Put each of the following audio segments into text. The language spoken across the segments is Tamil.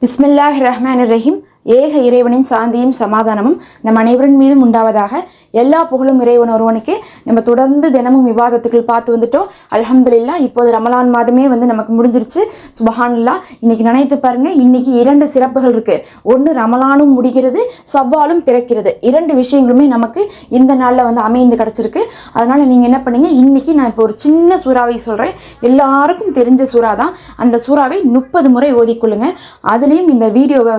பிஸ்மில்லாஹிர்ரஹ்மானிர்ரஹீம். ஏக இறைவனின் சாந்தியும் சமாதானமும் நம் அனைவரின் மீதும் உண்டாவதாக. எல்லா புகழும் இறைவன் ஒருவனுக்கு. நம்ம தொடர்ந்து தினமும் விவாதத்துக்கள் பார்த்து வந்துட்டோம். அல்ஹம்துலில்லாஹ். இப்போது ரமலான் மாதமே நமக்கு முடிஞ்சிருச்சு. சுபஹானல்லாஹ். இன்னைக்கு நினைத்து பாருங்க, இன்னைக்கு 2 சிறப்புகள் இருக்கு. ஒன்று, ரமலானும் முடிகிறது, சவ்வாலும் பிறக்கிறது. 2 விஷயங்களுமே நமக்கு இந்த நாளில் அமைந்து கிடச்சிருக்கு. அதனால நீங்கள் என்ன பண்ணீங்க, இன்னைக்கு நான் இப்போ ஒரு சின்ன சூறாவை சொல்கிறேன். எல்லாருக்கும் தெரிஞ்ச சூறா தான். அந்த சூறாவை 30 முறை ஓதிக்கொள்ளுங்க. அதுலேயும் இந்த வீடியோவை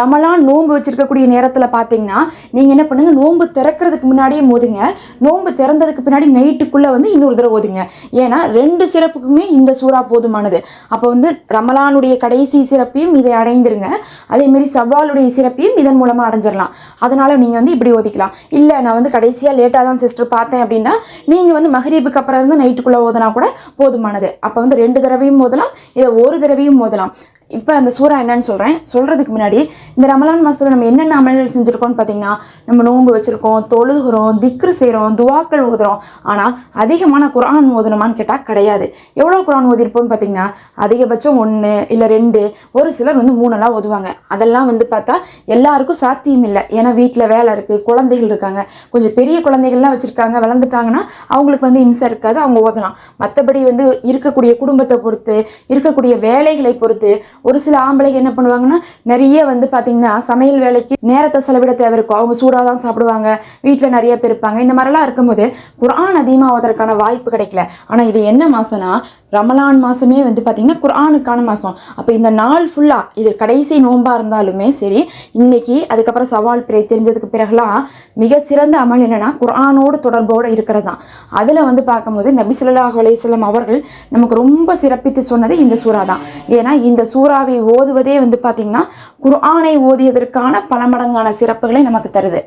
ரமலான் நோன்பு வச்சிருக்கக்கூடிய நேரத்தில் பார்த்தீங்கன்னா நீங்கள் என்ன பண்ணுங்க, நோன்பு திறக்கிறதுக்கு முன்னாடியே ஓதுங்க. நோன்பு திறந்ததுக்கு பின்னாடி நைட்டுக்குள்ள இன்னொரு தடவை ஓதுங்க. ஏன்னா 2 சிறப்புக்குமே இந்த சூறா போதுமானது. அப்போ ரமலானுடைய கடைசி சிறப்பையும் இதை அடைந்துருங்க, அதே மாதிரி சவ்வாலுடைய சிறப்பையும் இதன் மூலமா அடைஞ்சிடலாம். அதனால நீங்க இப்படி ஓதிக்கலாம். இல்லை நான் கடைசியா லேட்டாக தான் சிஸ்டர் பார்த்தேன் அப்படின்னா நீங்க மகரீபுக்கு அப்புறம் இருந்து நைட்டுக்குள்ள ஓதனா கூட போதுமானது. அப்போ 2 தடவையும் ஓதலாம், இதை ஒரு தடவையும் ஓதலாம். இப்போ அந்த சூறா என்னன்னு சொல்கிறதுக்கு முன்னாடி, இந்த ரமலான் மாதத்தில் நம்ம என்னென்ன அமல்கள் செஞ்சுருக்கோம்னு பார்த்தீங்கன்னா, நம்ம நோன்பு வச்சுருக்கோம், தொழுகிறோம், திக்ரு செய்கிறோம், துவாக்கள் ஓதுறோம். ஆனால் அதிகமான குர்ஆன் ஓதணுமான்னு கேட்டால் கிடையாது. எவ்வளோ குர்ஆன் ஓதிருப்போம்னு பார்த்தீங்கன்னா, அதிகபட்சம் 1 இல்லை 2, ஒரு சிலர் 3 ஓதுவாங்க. அதெல்லாம் பார்த்தா எல்லாருக்கும் சாத்தியம் இல்லை. ஏன்னா வீட்டில் வேலை இருக்குது, குழந்தைகள் இருக்காங்க. கொஞ்சம் பெரிய குழந்தைகள்லாம் வச்சுருக்காங்க, வளர்ந்துட்டாங்கன்னா அவங்களுக்கு இம்சை இருக்காது, அவங்க ஓதலாம். மற்றபடி இருக்கக்கூடிய குடும்பத்தை பொறுத்து, இருக்கக்கூடிய வேலைகளை பொறுத்து ஒரு சில ஆம்பளைங்க என்ன பண்ணுவாங்கன்னா, நிறைய பார்த்தீங்கன்னா சமையல் வேலைக்கு நேரத்தை செலவிட தேவை இருக்கும். அவங்க சூடாக தான் சாப்பிடுவாங்க, வீட்டில் நிறைய பேர் இருப்பாங்க. இந்த மாதிரிலாம் இருக்கும்போது குர்ஆன் அதிகமாக ஓதுறதுக்கான வாய்ப்பு கிடைக்கல. ஆனால் இது என்ன மாதம்னா, ரமலான் மாதமே பார்த்தீங்கன்னா குர்ஆனுக்கான மாதம். அப்போ இந்த நாள் ஃபுல்லாக, இது கடைசி நோன்பாக இருந்தாலுமே சரி, இன்னைக்கு அதுக்கப்புறம் சவால் பிறை தெரிஞ்சதுக்கு பிறகுலாம் மிக சிறந்த அமல் என்னென்னா குர்ஆனோடு தொடர்போடு இருக்கிறது தான். அதில் பார்க்கும்போது நபி ஸல்லல்லாஹு அலைஹி வஸல்லம் அவர்கள் நமக்கு ரொம்ப சிறப்பித்து சொன்னது இந்த சூறா தான். ஏன்னா இந்த சூறாவை ஓதுவதே பார்த்தீங்கன்னா குர்ஆனை ஓதியதற்கான பல மடங்கான சிறப்புகளை நமக்கு தருது.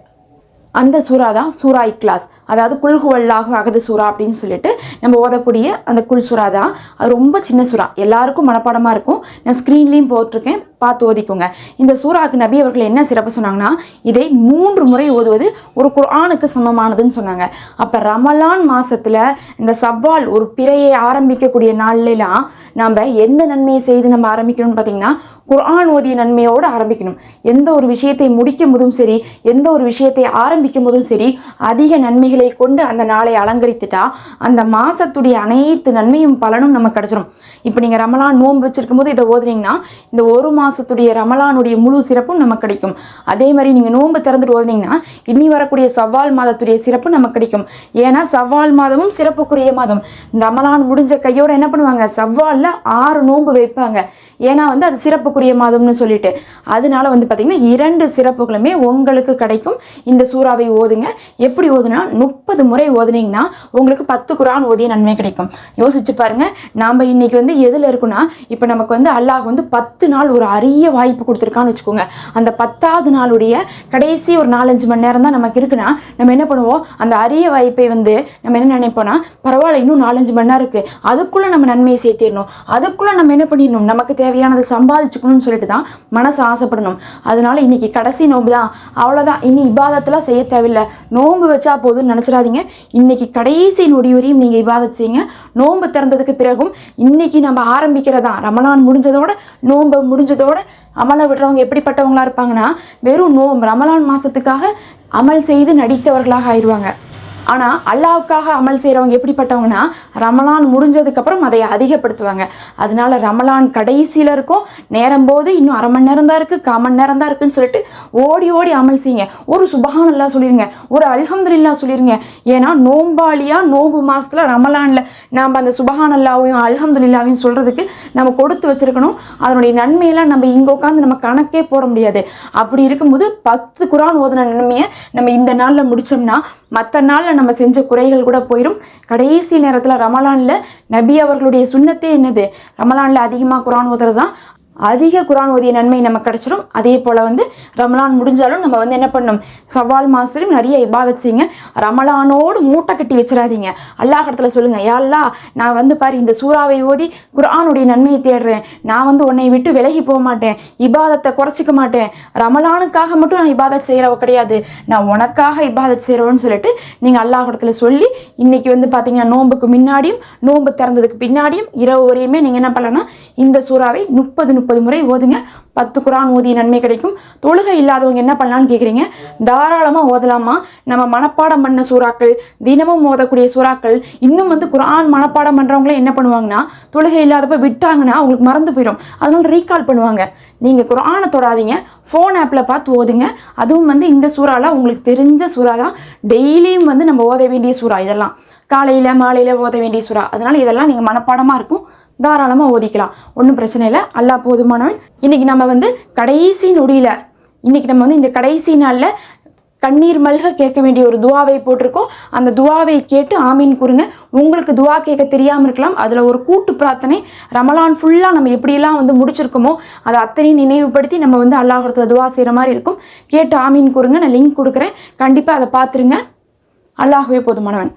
அந்த சூறா தான் சூரா இக்லாஸ், அதாவது குல் ஹுவல்லாஹு அஹது சூறா அப்படின்னு சொல்லிட்டு நம்ம ஓதக்கூடிய அந்த குல் சூறா தான். அது ரொம்ப சின்ன சூறா, எல்லாருக்கும் மனப்பாடமாக இருக்கும். நான் ஸ்க்ரீன்லேயும் போட்டிருக்கேன், பார்த்து ஓதிக்கோங்க. இந்த சூறாவுக்கு நபி அவர்கள் என்ன சிறப்பு சொன்னாங்கன்னா, இதை 3 முறை ஓதுவது ஒரு குர்ஆனுக்கு சமமானதுன்னு சொன்னாங்க. அப்போ ரமலான் மாதத்தில் இந்த சவ்வால் ஒரு பிறையை ஆரம்பிக்கக்கூடிய நாள்லாம் நம்ம எந்த நன்மையை செய்து நம்ம ஆரம்பிக்கணும்னு பார்த்தீங்கன்னா, குர்ஆன் ஓதிய நன்மையோடு ஆரம்பிக்கணும். எந்த ஒரு விஷயத்தை முடிக்கும் போதும் சரி, எந்த ஒரு விஷயத்தை ஆரம்பிக்கும் போதும் சரி, அதிக நன்மைகளை கொண்டு அந்த நாளை அலங்கரித்துட்டா அந்த மாசத்துடைய அனைத்து நன்மையும் பலனும் நமக்கு கிடைச்சிடும். இப்போ நீங்கள் ரமலான் நோன்பு வச்சிருக்கும் போது இதை ஓதுனீங்கன்னா இந்த ஒரு மாசத்துடைய ரமலானுடைய முழு சிறப்பும் நமக்கு கிடைக்கும். அதே மாதிரி நீங்கள் நோன்பு திறந்துட்டு ஓதுனீங்கன்னா இனி வரக்கூடிய சவ்வால் மாதத்துடைய சிறப்பு நமக்கு கிடைக்கும். ஏன்னா சவ்வால் மாதமும் சிறப்புக்குரிய மாதம். ரமலான் முடிஞ்ச கையோட என்ன பண்ணுவாங்க, சவ்வாலில் 6 நோன்பு வைப்பாங்க. ஏன்னா அது சிறப்புக்குரிய மாதம்னு சொல்லிட்டு. அதனால பார்த்தீங்கன்னா 2 சிறப்புகளுமே உங்களுக்கு கிடைக்கும். இந்த சூறாவை ஓதுங்க. எப்படி ஓதுனா, 30 முறை ஓதுனீங்கன்னா உங்களுக்கு 10 குர்ஆன் ஓதிய நன்மை கிடைக்கும். யோசிச்சு பாருங்க, நாம் இன்னைக்கு எதில் இருக்குன்னா, இப்போ நமக்கு அல்லாஹ் 10 நாள் ஒரு அரிய வாய்ப்பு கொடுத்துருக்கான்னு வச்சுக்கோங்க. அந்த 10ஆவது நாளுடைய கடைசி ஒரு 4-5 மணி நேரம் தான் நமக்கு இருக்குன்னா, நம்ம என்ன பண்ணுவோம், அந்த அரிய வாய்ப்பை நம்ம என்ன நினைப்போம்னா, பரவாயில்ல இன்னும் 4-5 மணி நேரம் இருக்குது, அதுக்குள்ளே நம்ம நன்மையை சேர்த்திடணும், அதுக்குள்ளே நம்ம என்ன பண்ணிடணும், நமக்கு தேவையானதை சம்பாதிச்சுக்கணும்னு சொல்லிட்டு தான் மனசு ஆசைப்படணும். அதனால இன்னைக்கு கடைசி நோன்பு தான், அவ்வளோதான், இனி இபாதத்தெல்லாம் செய்ய தேவையில்லை, நோன்பு வச்சா போதும்னு நினச்சிடாதீங்க. இன்னைக்கு கடைசி நொடி வரையும் நீங்கள் இபாதத் செய்யுங்க. நோன்பு திறந்ததுக்கு பிறகும் இன்னைக்கு நம்ம ஆரம்பிக்கிறதா, ரமலான் முடிஞ்சதோட நோன்பு முடிஞ்சதோட அமலை விடுறவங்க எப்படிப்பட்டவங்களா இருப்பாங்கன்னா, வெறும் ரமலான் மாசத்துக்காக அமல் செய்து நடித்தவர்களாக ஆயிடுவாங்க. ஆனால் அல்லாஹ்வுக்காக அமல் செய்கிறவங்க எப்படிப்பட்டவங்கன்னா, ரமலான் முடிஞ்சதுக்கப்புறம் அதை அதிகப்படுத்துவாங்க. அதனால ரமலான் கடைசியில் இருக்கும் நேரம் போது இன்னும் அரை மணி நேரம் தான் இருக்குது, 1/4 மணி நேரம் தான் இருக்குன்னு சொல்லிட்டு ஓடி ஓடி அமல் செய்யுங்க. ஒரு சுபஹானல்லாஹ் சொல்லிடுங்க, ஒரு அல்ஹம்துலில்லாஹ் சொல்லிடுங்க. ஏன்னா நோம்பாளியாக நோம்பு மாதத்தில் ரமலானில் நாம் அந்த சுபஹானல்லாஹையும் அல்ஹம்துலில்லாஹையும் சொல்கிறதுக்கு நம்ம கொடுத்து வச்சுருக்கணும். அதனுடைய நன்மையெல்லாம் நம்ம இங்கே உட்காந்து நம்ம கணக்கே போட முடியாது. அப்படி இருக்கும்போது 10 குர்ஆன் ஓதுன நன்மையை நம்ம இந்த நாளில் முடித்தோம்னா மற்ற நாளில் நம்ம செஞ்ச குறைகள் கூட போயிடும். கடைசி நேரத்தில் ரமலானில் நபி அவர்களுடைய சுன்னத்தே என்னது, ரமலானில் அதிகமாக குர்ஆன் ஓதுறது தான். அதிக குர்ஆன் ஓதிய நன்மை நமக்கு கிடைச்சிடும். அதே போல் ரமலான் முடிஞ்சாலும் நம்ம என்ன பண்ணணும், சவால் மாதத்துலையும் நிறைய இபாதத் செய்யுங்க. ரமலானோடு மூட்டை கட்டி வச்சிடாதீங்க. அல்லாஹ் இடத்துல சொல்லுங்கள், யா அல்லாஹ், நான் பாரு இந்த சூறாவை ஓதி குர்ஆனுடைய நன்மையை தேடுறேன், நான் உன்னை விட்டு விலகி போக மாட்டேன், இபாதத்தை குறைச்சிக்க மாட்டேன், ரமலானுக்காக மட்டும் நான் இபாதத் செய்கிறவ கிடையாது, நான் உனக்காக இபாதத் செய்கிறவன்னு சொல்லிட்டு நீங்கள் அல்லாஹ் இடத்துல சொல்லி, இன்னைக்கு பார்த்தீங்கன்னா நோன்புக்கு முன்னாடியும் நோன்பு திறந்ததுக்கு பின்னாடியும் இரவு வரையுமே நீங்கள் என்ன பண்ணலன்னா இந்த சூறாவை 30 30 முறை ஓதுங்க. 10 குர்ஆன் ஓதிய நன்மை கிடைக்கும். தொழுகை இல்லாதவங்க என்ன பண்ணலான்னு கேட்குறீங்க. தாராளமாக ஓதலாமா. நம்ம மனப்பாடம் பண்ண சூறாக்கள், தினமும் ஓதக்கூடிய சூறாக்கள், இன்னும் வந்து குர்ஆன் மனப்பாடம் பண்ணுறவங்களே என்ன பண்ணுவாங்கன்னா தொழுகை இல்லாதப்ப விட்டாங்கன்னா அவங்களுக்கு மறந்து போயிடும். அதனால ரீகால் பண்ணுவாங்க. நீங்கள் குர்ஆனை தொடாதீங்க, ஃபோன் ஆப்பில் பார்த்து ஓதுங்க. அதுவும் வந்து இந்த சூறாலாம் உங்களுக்கு தெரிஞ்ச சூறா தான். டெய்லியும் வந்து நம்ம ஓத வேண்டிய சூறா இதெல்லாம். காலையில் மாலையில் ஓத வேண்டிய சூறா. அதனால் இதெல்லாம் நீங்கள் மனப்பாடமாக இருக்கும், தாராளமாக ஓதிக்கலாம், ஒன்றும் பிரச்சனை இல்லை. அல்லாஹ் போதுமானவன். இன்றைக்கி நம்ம வந்து கடைசி நொடியில், இன்றைக்கி நம்ம வந்து இந்த கடைசி நாளில் கண்ணீர் மல்க கேட்க வேண்டிய ஒரு துவாவை போட்டிருக்கோம். அந்த துவாவை கேட்டு ஆமீன் கூறுங்க. உங்களுக்கு துவா கேட்க தெரியாமல் இருக்கலாம். அதில் ஒரு கூட்டு பிரார்த்தனை ரமலான் ஃபுல்லாக நம்ம எப்படியெல்லாம் வந்து முடிச்சிருக்கோமோ அதை அத்தனையும் நினைவுபடுத்தி நம்ம வந்து அல்லாஹ்விடத்துல துவா செய்கிற மாதிரி இருக்கும். கேட்டு ஆமீன் கூறுங்க. நான் லிங்க் கொடுக்குறேன், கண்டிப்பாக அதை பார்த்துருங்க. அல்லாஹ்வே போதுமானவன்.